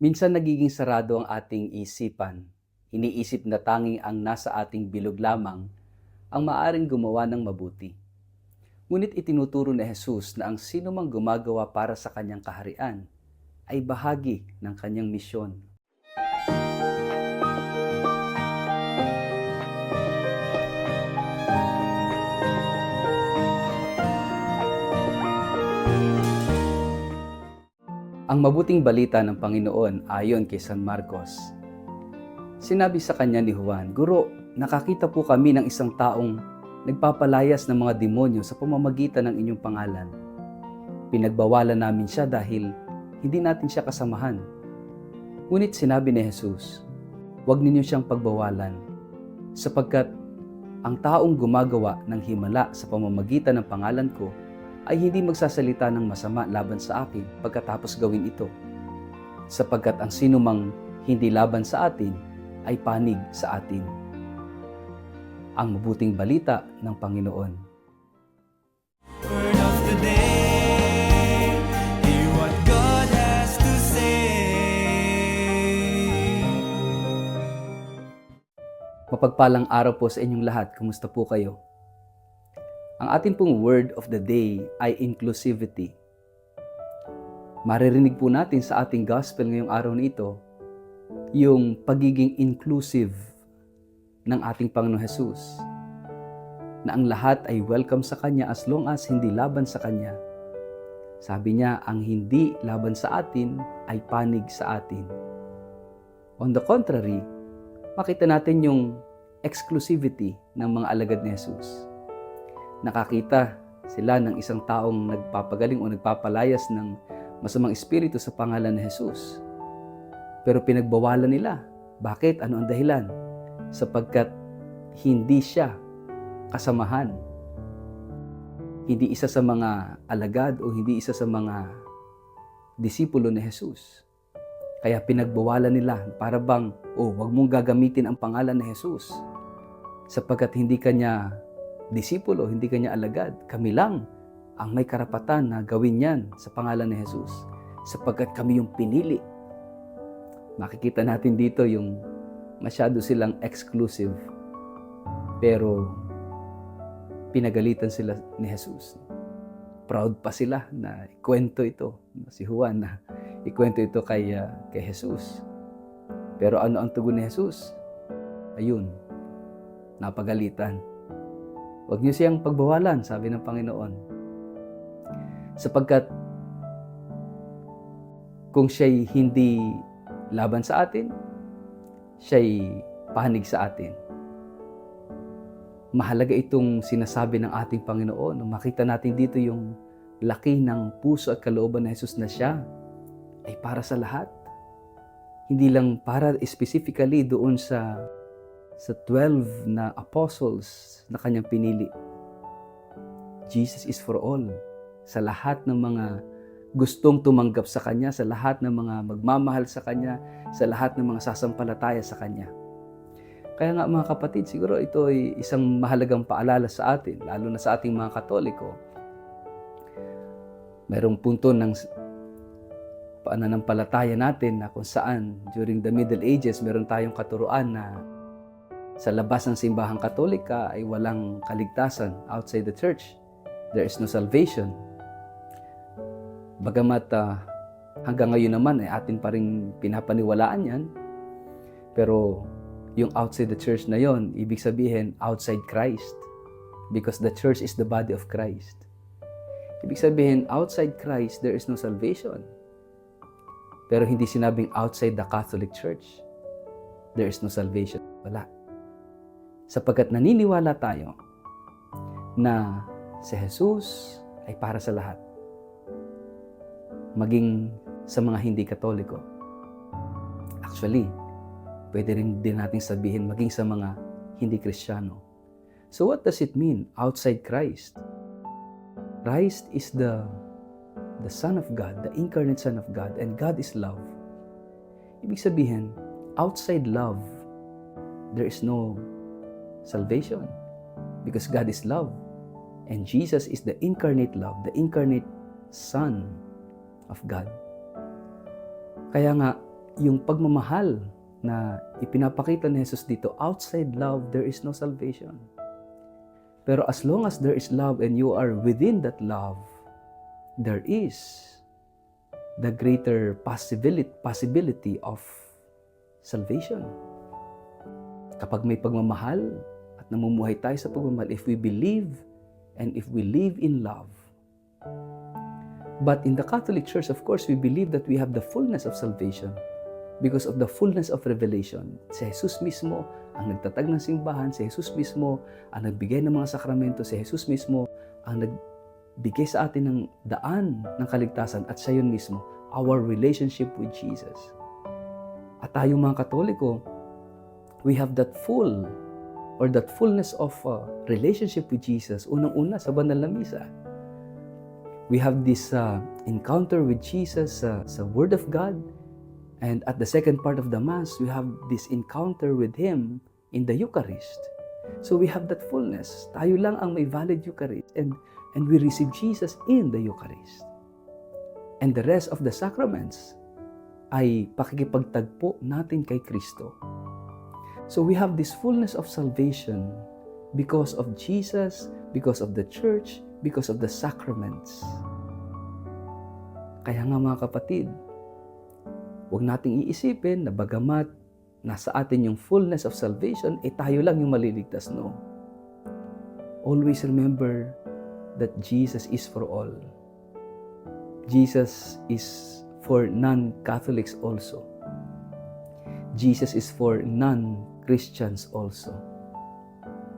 Minsan nagiging sarado ang ating isipan. Iniisip na tanging ang nasa ating bilog lamang ang maaring gumawa ng mabuti. Ngunit itinuturo ni Jesus na ang sinumang gumagawa para sa kanyang kaharian ay bahagi ng kanyang misyon. Ang mabuting balita ng Panginoon ayon kay San Marcos. Sinabi sa kanya ni Juan, "Guro, nakakita po kami ng isang taong nagpapalayas ng mga demonyo sa pamamagitan ng inyong pangalan. Pinagbawalan namin siya dahil hindi natin siya kasamahan." Ngunit sinabi ni Jesus, "Huwag ninyo siyang pagbawalan, sapagkat ang taong gumagawa ng himala sa pamamagitan ng pangalan ko ay hindi magsasalita ng masama laban sa akin pagkatapos gawin ito, sapagkat ang sinumang hindi laban sa atin ay panig sa atin." Ang mabuting balita ng Panginoon. Word of the day, hear what God has to say. Mapagpalang araw po sa inyong lahat. Kumusta po kayo? Ang ating pong word of the day ay inclusivity. Maririnig po natin sa ating gospel ngayong araw na ito yung pagiging inclusive ng ating Panginoon Jesus, na ang lahat ay welcome sa Kanya as long as hindi laban sa Kanya. Sabi niya, ang hindi laban sa atin ay panig sa atin. On the contrary, makita natin yung exclusivity ng mga alagad ni Jesus. Nakakita sila ng isang taong nagpapagaling o nagpapalayas ng masamang espiritu sa pangalan ni Jesus. Pero pinagbawalan nila. Bakit? Ano ang dahilan? Sapagkat hindi siya kasamahan. Hindi isa sa mga alagad o hindi isa sa mga disipulo ni Jesus. Kaya pinagbawalan nila para bang, wag mong gagamitin ang pangalan ni Jesus. Sapagkat hindi kanya disipulo, hindi kanya alagad. Kami lang ang may karapatan na gawin yan sa pangalan ni Jesus. Sapagkat kami yung pinili. Makikita natin dito yung masyado silang exclusive. Pero pinagalitan sila ni Jesus. Proud pa sila na ikwento ito. Si Juan na ikwento ito kay Jesus. Pero ano ang tugon ni Jesus? Ayun, napagalitan. Huwag niyo siyang pagbawalan, sabi ng Panginoon. Sapagkat kung siya'y hindi laban sa atin, siya'y panig sa atin. Mahalaga itong sinasabi ng ating Panginoon. Makita natin dito yung laki ng puso at kalooban na Jesus na siya ay para sa lahat. Hindi lang para specifically doon sa 12 na apostles na kanyang pinili. Jesus is for all. Sa lahat ng mga gustong tumanggap sa Kanya, sa lahat ng mga magmamahal sa Kanya, sa lahat ng mga sasampalataya sa Kanya. Kaya nga mga kapatid, siguro ito ay isang mahalagang paalala sa atin, lalo na sa ating mga Katoliko. Mayroong punto ng pananampalataya natin na kung saan during the Middle Ages, meron tayong katuruan na sa labas ng simbahang Katolika ay walang kaligtasan. Outside the church, there is no salvation. Bagamat hanggang ngayon naman ay atin pa rin pinapaniwalaan yan. Pero yung outside the church na yon, ibig sabihin outside Christ. Because the church is the body of Christ. Ibig sabihin, outside Christ, there is no salvation. Pero hindi sinabing outside the Catholic Church, there is no salvation. Wala. Sapagkat naniniwala tayo na si Jesus ay para sa lahat. Maging sa mga hindi Katoliko. Actually, pwede rin din natin sabihin maging sa mga hindi Kristiyano. So what does it mean outside Christ? Christ is the Son of God, the incarnate Son of God, and God is love. Ibig sabihin, outside love, there is no salvation because God is love. And Jesus is the incarnate love, the incarnate Son of God. Kaya nga, yung pagmamahal na ipinapakita ni Jesus dito, outside love, there is no salvation. Pero as long as there is love and you are within that love, there is the greater possibility of salvation. Kapag may pagmamahal at namumuhay tayo sa pagmamahal, if we believe and if we live in love. But in the Catholic Church, of course, we believe that we have the fullness of salvation because of the fullness of revelation. Si Jesus mismo ang nagtatag ng simbahan, si Jesus mismo ang nagbigay ng mga sakramento, si Jesus mismo ang nagbigay sa atin ng daan ng kaligtasan at siya yun mismo, our relationship with Jesus. At tayo mga Katoliko, we have that fullness of relationship with Jesus. Unang-una sa banal na misa. We have this encounter with Jesus sa Word of God. And at the second part of the Mass, we have this encounter with Him in the Eucharist. So we have that fullness. Tayo lang ang may valid Eucharist. And we receive Jesus in the Eucharist. And the rest of the sacraments ay pakikipagtagpo natin kay Kristo. So we have this fullness of salvation because of Jesus, because of the Church, because of the sacraments. Kaya nga mga kapatid, huwag nating iisipin na bagamat nasa atin yung fullness of salvation, tayo lang yung maliligtas. No. Always remember that Jesus is for all. Jesus is for non-Catholics also. Jesus is for non-Christians also.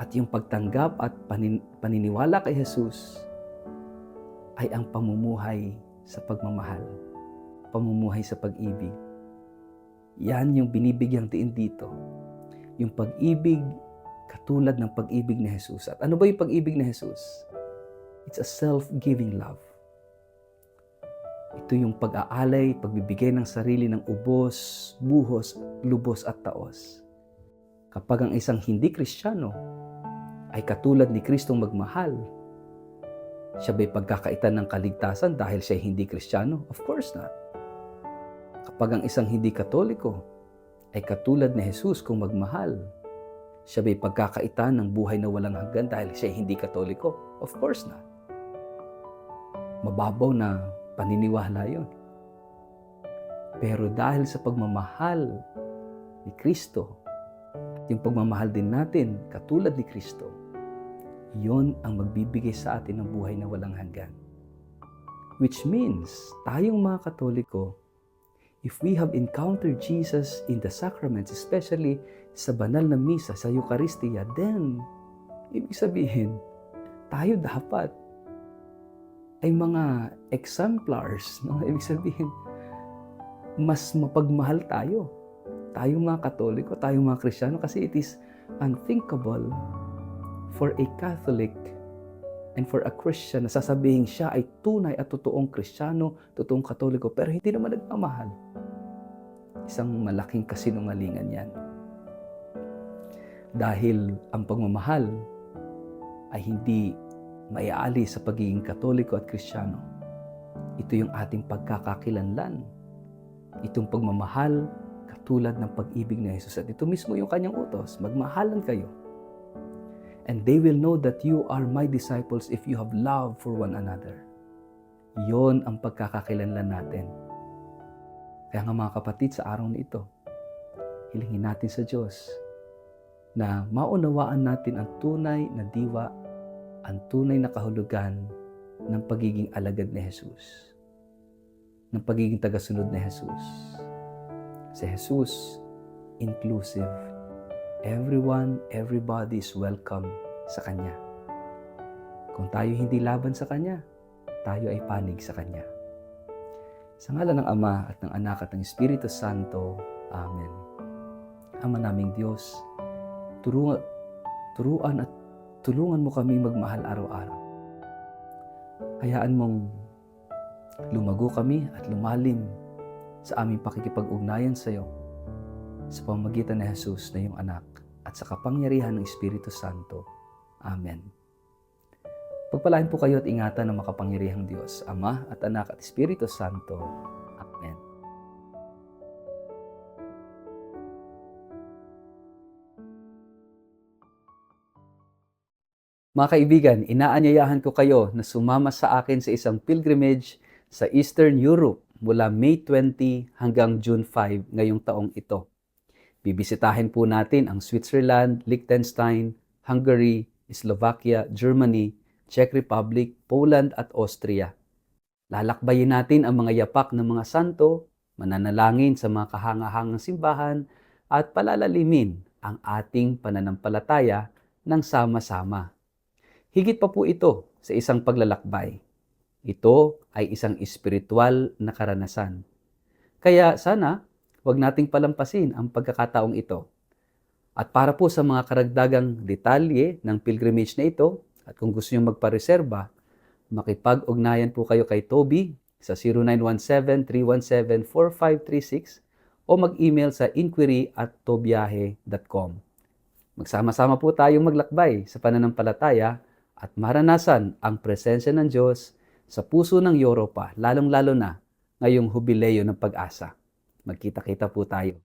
At yung pagtanggap at paniniwala kay Jesus ay ang pamumuhay sa pagmamahal, pamumuhay sa pag-ibig. Yan yung binibigyang diin dito. Yung pag-ibig katulad ng pag-ibig ni Jesus. At ano ba yung pag-ibig ni Jesus? It's a self-giving love. Ito yung pag-aalay, pagbibigay ng sarili ng ubos, buhos, lubos at taos. Kapag ang isang hindi Kristiyano ay katulad ni Kristong magmahal, siya ba'y pagkakaitan ng kaligtasan dahil siya hindi Kristiyano? Of course not. Kapag ang isang hindi Katoliko ay katulad ni Jesus kung magmahal, siya ba'y pagkakaitan ng buhay na walang hanggan dahil siya hindi Katoliko? Of course not. Mababaw na paniniwala yun. Pero dahil sa pagmamahal ni Kristo, at yung pagmamahal din natin katulad ni Kristo, yon ang magbibigay sa atin ng buhay na walang hanggan. Which means, tayong mga Katoliko, if we have encountered Jesus in the sacraments, especially sa banal na misa, sa Eucharistia, then, ibig sabihin, tayo dapat ay mga exemplars. No? Ibig sabihin, mas mapagmahal tayo. Tayong mga Katoliko, tayong mga Kristiyano, kasi it is unthinkable for a Catholic and for a Christian na sasabihin siya ay tunay at totoong Kristiyano, totoong Katoliko, pero hindi naman nagmamahal. Isang malaking kasinungalingan yan. Dahil ang pagmamahal ay hindi maiaali sa pagiging Katoliko at Kristiyano. Ito yung ating pagkakakilanlan. Itong pagmamahal katulad ng pag-ibig ni Jesus. At ito mismo yung kanyang utos, magmahalan kayo. And they will know that you are my disciples if you have love for one another. Yon ang pagkakakilanlan natin. Kaya nga mga kapatid, sa araw na ito, hilingin natin sa Diyos na maunawaan natin ang tunay na diwa, ang tunay na kahulugan ng pagiging alagad ni Jesus, ng pagiging tagasunod ni Jesus. Si Jesus, inclusive. Everyone, everybody is welcome sa Kanya. Kung tayo hindi laban sa Kanya, tayo ay panig sa Kanya. Sa ngalan ng Ama at ng Anak at ng Espiritu Santo. Amen. Ama naming Diyos, turuan at tulungan mo kami magmahal araw-araw. Hayaan mong lumago kami at lumalim sa aming pakikipag-ugnayan sa iyo sa pamamagitan ni Jesus na iyong anak at sa kapangyarihan ng Espiritu Santo. Amen. Pagpalain po kayo at ingatan ng makapangyarihang Diyos, Ama at Anak at Espiritu Santo. Amen. Mga kaibigan, inaanyayahan ko kayo na sumama sa akin sa isang pilgrimage sa Eastern Europe mula May 20 hanggang June 5 ngayong taong ito. Bibisitahin po natin ang Switzerland, Liechtenstein, Hungary, Slovakia, Germany, Czech Republic, Poland at Austria. Lalakbayin natin ang mga yapak ng mga santo, mananalangin sa mga kahangahangang simbahan, at palalalimin ang ating pananampalataya ng sama-sama. Higit pa po ito sa isang paglalakbay. Ito ay isang espiritual na karanasan. Kaya sana, huwag nating palampasin ang pagkakataong ito. At para po sa mga karagdagang detalye ng pilgrimage na ito, at kung gusto nyo magpareserba, makipag-ugnayan po kayo kay Toby sa 0917-317-4536 o mag-email sa inquiry@tobiyahe.com. Magsama-sama po tayong maglakbay sa pananampalataya at maranasan ang presensya ng Diyos sa puso ng Europa, lalong-lalo na ngayong Hubileo ng Pag-asa. Magkita-kita po tayo.